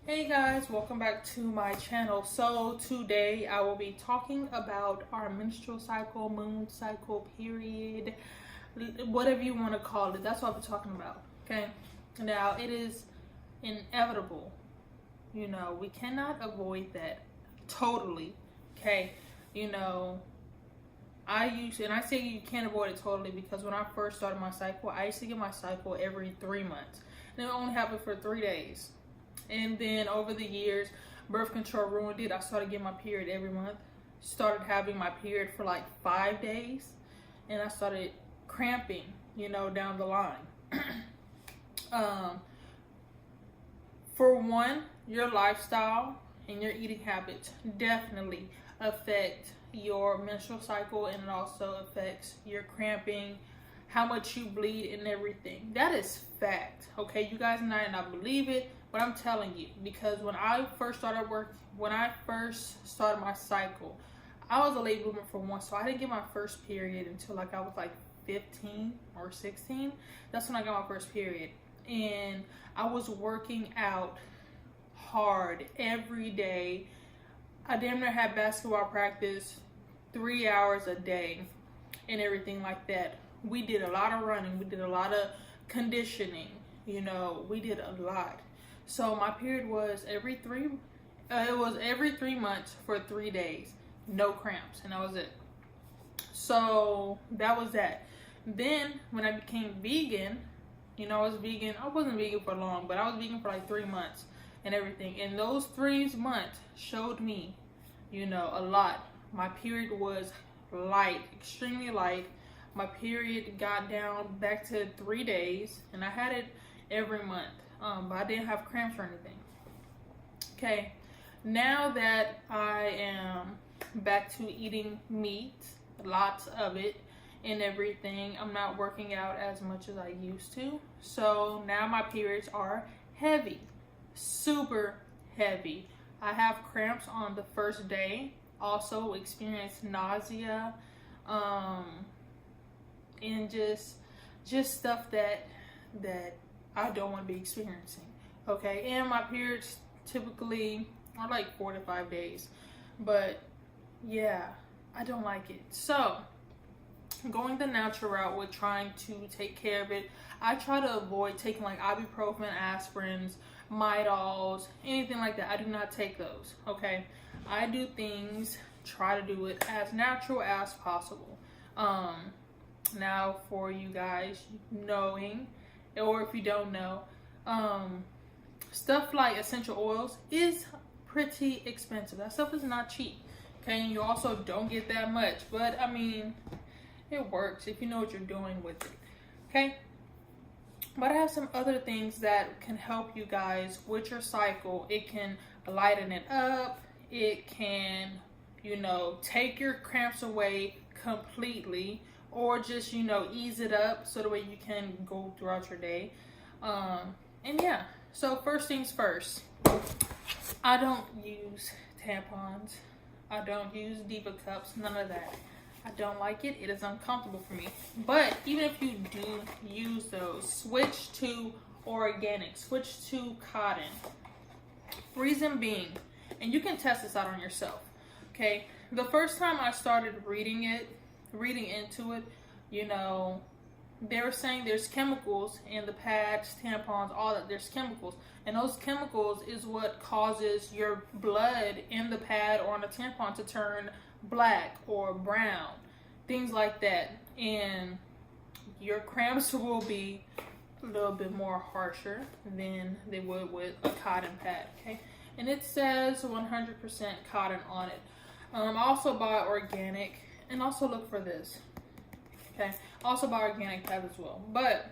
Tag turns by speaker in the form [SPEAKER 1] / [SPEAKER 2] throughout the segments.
[SPEAKER 1] Hey guys, welcome back to my channel. So today I will be talking about our menstrual cycle, moon cycle, period, whatever you want to call it. That's what I'll be talking about. Okay, now it is inevitable. You know, we cannot avoid that totally. Okay, you know, and I say you can't avoid it totally because when I first started my cycle, I used to get my cycle every 3 months, and it only happened for 3 days. And then over the years, birth control ruined it. I started getting my period every month. Started having my period for like 5 days. And I started cramping, you know, down the line. For one, your lifestyle and your eating habits definitely affect your menstrual cycle, and it also affects your cramping, how much you bleed, and everything. That is fact. Okay, you guys might not believe it, but I'm telling you, because when I first started my cycle, I was a late bloomer for one, so I didn't get my first period until like I was like 15 or 16. That's when I got my first period, and I was working out hard every day. I damn near had basketball practice 3 hours a day and everything like that. We did a lot of running. We did a lot of conditioning. You know, we did a lot. So my period was every 3 months for 3 days, no cramps, and that was it. So that was that. Then when I became vegan, you know, I wasn't vegan for long, but I was vegan for like 3 months and everything. And those 3 months showed me, you know, a lot. My period was light, extremely light. My period got down back to 3 days, and I had it every month. But I didn't have cramps or anything. Okay, now that I am back to eating meat, lots of it and everything, I'm not working out as much as I used to. So now my periods are heavy, super heavy. I have cramps on the first day, also experience nausea, and just stuff that I don't want to be experiencing. Okay, and my periods typically are like 4 to 5 days, but yeah, I don't like it. So going the natural route with trying to take care of it, I try to avoid taking like ibuprofen, aspirins, Midols, anything like that. I do not take those. Okay, I do things, try to do it as natural as possible. Now for you guys knowing, or if you don't know, stuff like essential oils is pretty expensive. That stuff is not cheap. Okay, and you also don't get that much, but I mean, it works if you know what you're doing with it. Okay, but I have some other things that can help you guys with your cycle. It can lighten it up. It can, you know, take your cramps away completely, or just, you know, ease it up so the way you can go throughout your day. And yeah, so first things first, I don't use tampons. I don't use Diva cups, none of that. I don't like it. It is uncomfortable for me. But even if you do use those, switch to organic, switch to cotton. Reason being, and you can test this out on yourself, okay? The first time I started reading into it, you know, they were saying there's chemicals in the pads, tampons, all that. There's chemicals, and those chemicals is what causes your blood in the pad or on a tampon to turn black or brown, things like that, and your cramps will be a little bit more harsher than they would with a cotton pad. Okay, and it says 100% cotton on it. Also buy organic, and also look for this. Okay, also buy organic pads as well. But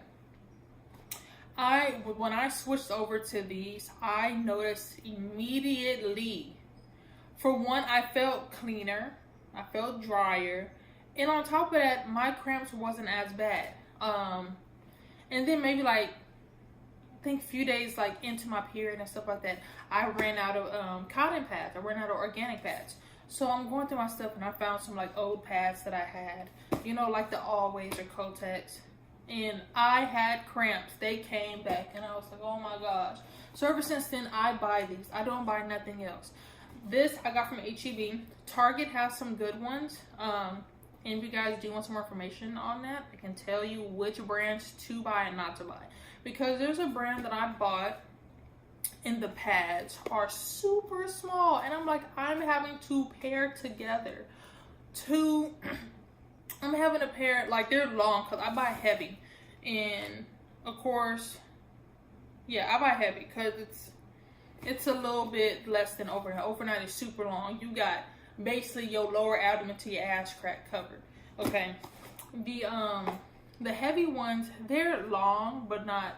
[SPEAKER 1] when I switched over to these, I noticed immediately For one, I felt cleaner, I felt drier, and on top of that, my cramps wasn't as bad. And then maybe like, I think a few days like into my period and stuff like that, I ran out of cotton pads. I ran out of organic pads. So I'm going through my stuff and I found some like old pads that I had, you know, like the Always or Kotex. And I had cramps. They came back and I was like, oh my gosh. So ever since then, I buy these. I don't buy nothing else. This I got from HEB. Target has some good ones. And if you guys do want some more information on that, I can tell you which brands to buy and not to buy. Because there's a brand that I bought and the pads are super small. And I'm like, I'm having to pair together. I'm having a pair, like they're long because I buy heavy. And of course, yeah, I buy heavy because it's a little bit less than overnight. Overnight is super long. You got basically your lower abdomen to your ass crack covered. Okay. The heavy ones, they're long but not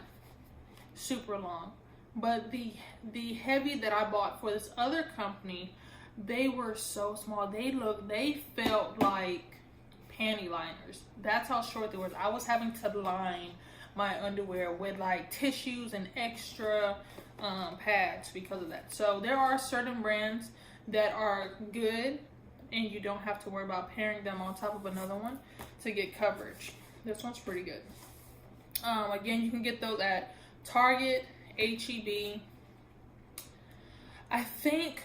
[SPEAKER 1] super long. But the heavy that I bought for this other company, they were so small. They felt like panty liners. That's how short they were. I was having to line my underwear with like tissues and extra pads because of that. So there are certain brands that are good and you don't have to worry about pairing them on top of another one to get coverage. This one's pretty good. Again, you can get those at Target, HEB. I think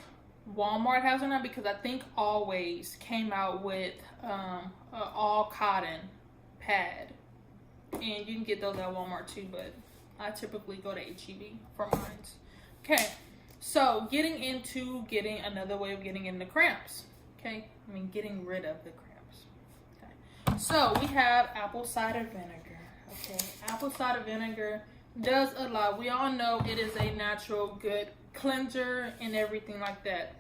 [SPEAKER 1] Walmart has one now because I think Always came out with an all cotton pad. And you can get those at Walmart too, but I typically go to HEB for mine. Okay, so getting another way of getting into cramps. Okay, I mean getting rid of the cramps. Okay, so we have apple cider vinegar. Okay, apple cider vinegar does a lot. We all know it is a natural good cleanser and everything like that.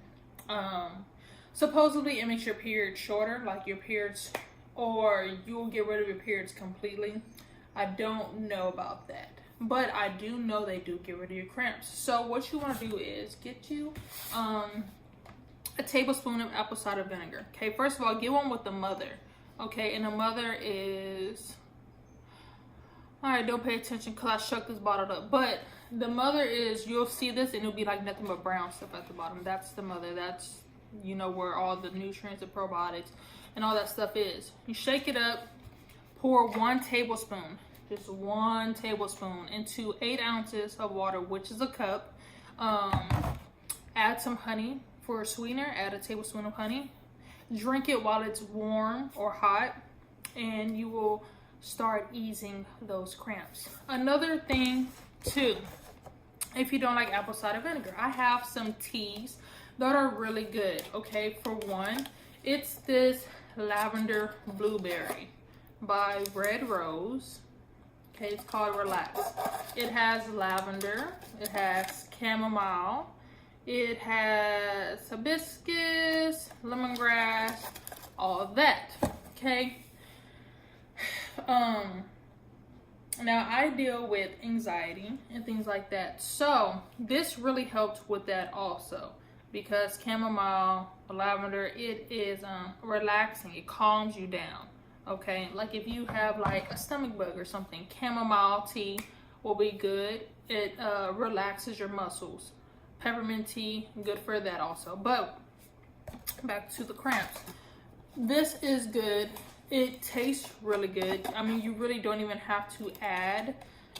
[SPEAKER 1] Supposedly it makes your period shorter, like your periods, or you'll get rid of your periods completely. I don't know about that, but I do know they do get rid of your cramps. So what you want to do is get you a tablespoon of apple cider vinegar. Okay, first of all, get one with the mother. Okay, and the mother is, all right, don't pay attention because I shook this bottle up, but the mother is, you'll see this and it'll be like nothing but brown stuff at the bottom. That's the mother. That's, you know, where all the nutrients and probiotics and all that stuff is. You shake it up, pour 1 tablespoon, just 1 tablespoon into 8 ounces of water, which is a cup. Add some honey for a sweetener, add a tablespoon of honey. Drink it while it's warm or hot and you will start easing those cramps. Another thing too, if you don't like apple cider vinegar, I have some teas that are really good. Okay, for one, it's this lavender blueberry by Red Rose. Okay, it's called Relax. It has lavender, it has chamomile, it has hibiscus, lemongrass, all of that. Okay. Now I deal with anxiety and things like that, so this really helped with that also, because chamomile, lavender, it is relaxing. It calms you down. Okay, like if you have like a stomach bug or something, chamomile tea will be good. It relaxes your muscles. Peppermint tea, good for that also. But back to the cramps. This is good. It tastes really good. I mean, you really don't even have to add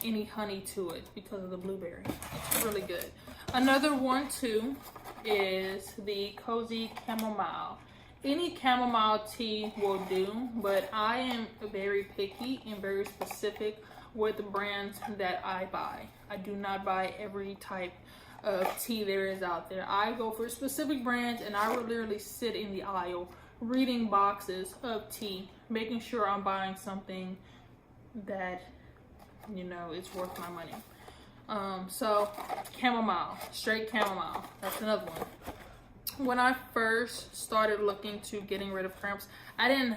[SPEAKER 1] any honey to it because of the blueberry. It's really good. Another one too is the Cozy Chamomile. Any chamomile tea will do, but I am very picky and very specific with the brands that I buy. I do not buy every type of tea there is out there. I go for specific brands and I will literally sit in the aisle reading boxes of tea, making sure I'm buying something that, you know, it's worth my money. So chamomile, straight chamomile, that's another one. When I first started looking to getting rid of cramps, I didn't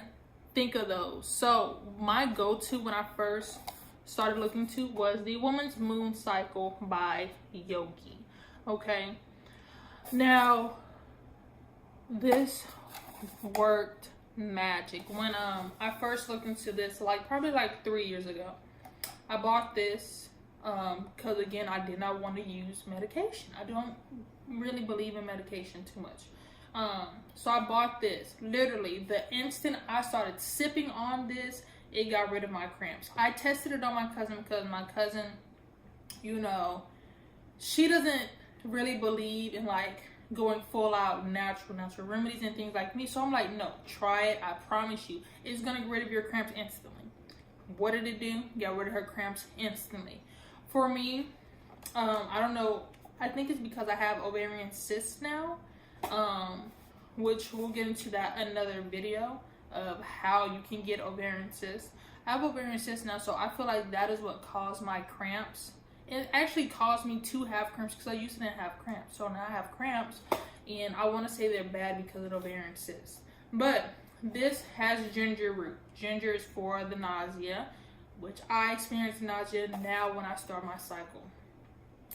[SPEAKER 1] think of those. So my go-to when I first started looking to was the Woman's Moon Cycle by Yogi. Okay, now This worked magic. When I first looked into this, like probably like 3 years ago, I bought this because again, I did not want to use medication. I don't really believe in medication too much. So I bought this. Literally, the instant I started sipping on this, it got rid of my cramps. I tested it on my cousin because my cousin, you know, she doesn't really believe in like going full out natural remedies and things like me. So I'm like, no, try it. I promise you, it's gonna get rid of your cramps instantly. What did it do? Got rid of her cramps instantly. For me, I don't know. I think it's because I have ovarian cysts now, which we'll get into that another video of how you can get ovarian cysts. I have ovarian cysts now, so I feel like that is what caused my cramps. It actually caused me to have cramps because I used to not have cramps. So now I have cramps, and I want to say they're bad because of ovarian cysts. But this has ginger root. Ginger is for the nausea, which I experience nausea now when I start my cycle.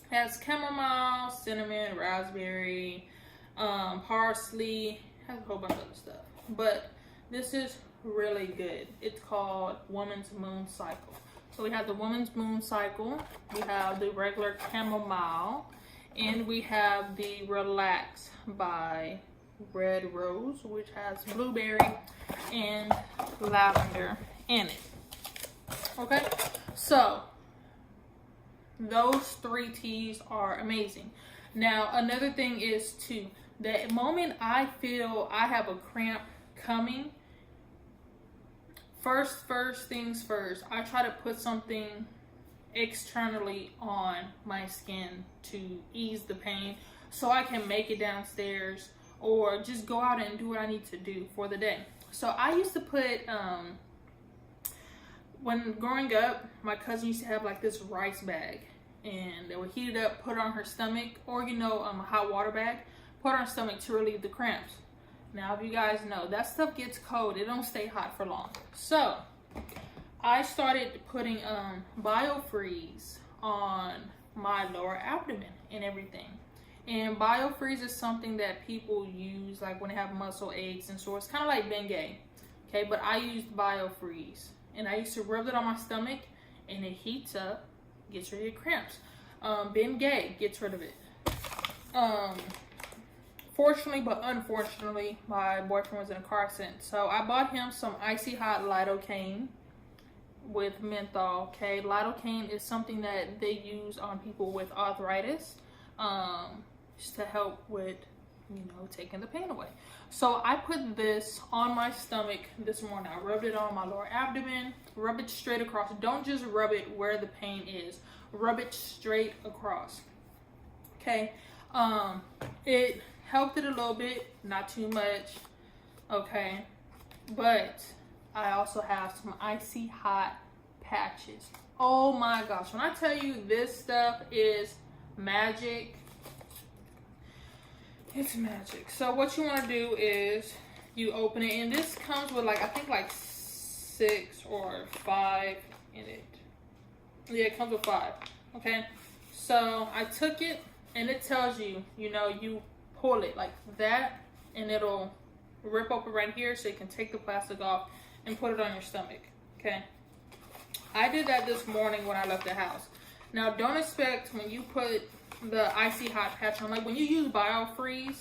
[SPEAKER 1] It has chamomile, cinnamon, raspberry, parsley, has a whole bunch of other stuff. But this is really good. It's called Woman's Moon Cycle. So we have the Woman's Moon Cycle, we have the regular chamomile, and we have the Relax by Red Rose, which has blueberry and lavender in it. Okay, so those 3 teas are amazing. Now, another thing is too, the moment I feel I have a cramp coming, first things first, I try to put something externally on my skin to ease the pain so I can make it downstairs or just go out and do what I need to do for the day. So I used to put, when growing up, my cousin used to have like this rice bag, and they would heat it up, put it on her stomach, or you know, a hot water bag, put it on her stomach to relieve the cramps. Now, if you guys know, that stuff gets cold. It don't stay hot for long. So, I started putting BioFreeze on my lower abdomen and everything. And BioFreeze is something that people use like when they have muscle aches and sores. Kind of like Bengay. Okay, but I used BioFreeze. And I used to rub it on my stomach, and it heats up, gets rid of your cramps. Bengay gets rid of it. Fortunately, but unfortunately, my boyfriend was in a car accident. So I bought him some icy hot lidocaine with menthol. Okay, lidocaine is something that they use on people with arthritis, just to help with, you know, taking the pain away. So I put this on my stomach this morning. I rubbed it on my lower abdomen. Rub it straight across. Don't just rub it where the pain is. Rub it straight across. Okay. It helped it a little bit, not too much. Okay. But I also have some icy hot patches. Oh my gosh. When I tell you this stuff is magic, it's magic. So what you want to do is you open it, and this comes with like, I think like 6 or 5 in it. Yeah, it comes with 5. Okay. So I took it, and it tells you, you know, you pull it like that, and it'll rip open right here so you can take the plastic off and put it on your stomach. Okay. I did that this morning when I left the house. Now, don't expect when you put the icy hot patch on, like when you use BioFreeze,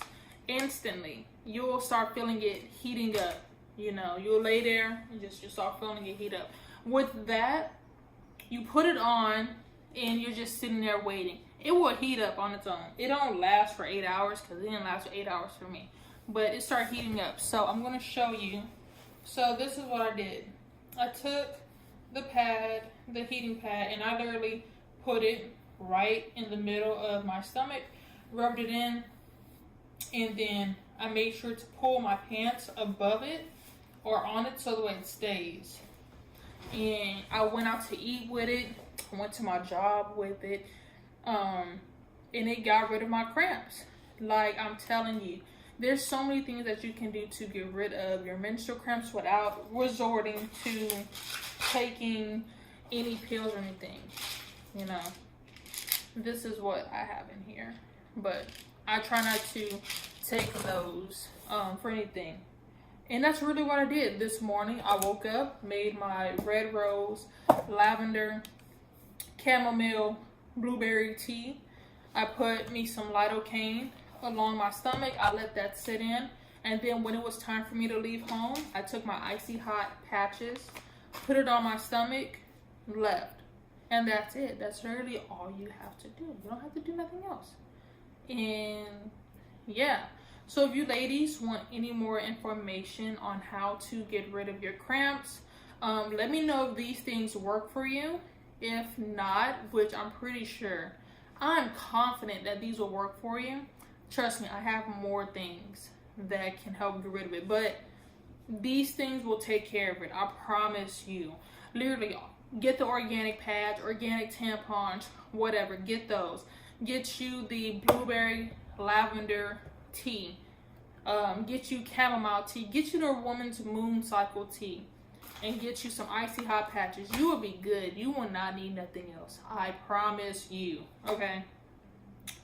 [SPEAKER 1] instantly you'll start feeling it heating up. You know, you'll lay there and just start feeling it heat up. With that, you put it on and you're just sitting there waiting. It will heat up on its own. It don't last for 8 hours, because it didn't last for 8 hours for me. But it started heating up. So I'm going to show you. So this is what I did. I took the pad, the heating pad, and I literally put it right in the middle of my stomach, rubbed it in, and then I made sure to pull my pants above it or on it so the way it stays. And I went out to eat with it. I went to my job with it. And it got rid of my cramps. Like, I'm telling you, there's so many things that you can do to get rid of your menstrual cramps without resorting to taking any pills or anything. You know, this is what I have in here, but I try not to take those for anything. And that's really what I did this morning. I woke up, made my red rose, lavender, chamomile, blueberry tea. I put me some lidocaine along my stomach. I let that sit in. And then when it was time for me to leave home, I took my icy hot patches, put it on my stomach, left. And that's it. That's really all you have to do. You don't have to do nothing else. And yeah. So if you ladies want any more information on how to get rid of your cramps, let me know if these things work for you. If not, which I'm pretty sure, I'm confident that these will work for you. Trust me, I have more things that can help get rid of it, but these things will take care of it. I promise you. Literally, get the organic pads, organic tampons, whatever. Get those. Get you the blueberry lavender tea. Get you chamomile tea. Get you the woman's moon cycle tea. And get you some icy hot patches. You will be good. You will not need nothing else. I promise you. Okay?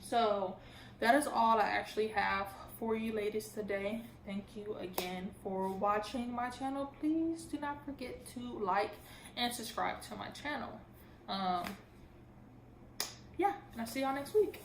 [SPEAKER 1] So, that is all I actually have for you ladies today. Thank you again for watching my channel. Please do not forget to like and subscribe to my channel. Yeah, and I'll see y'all next week.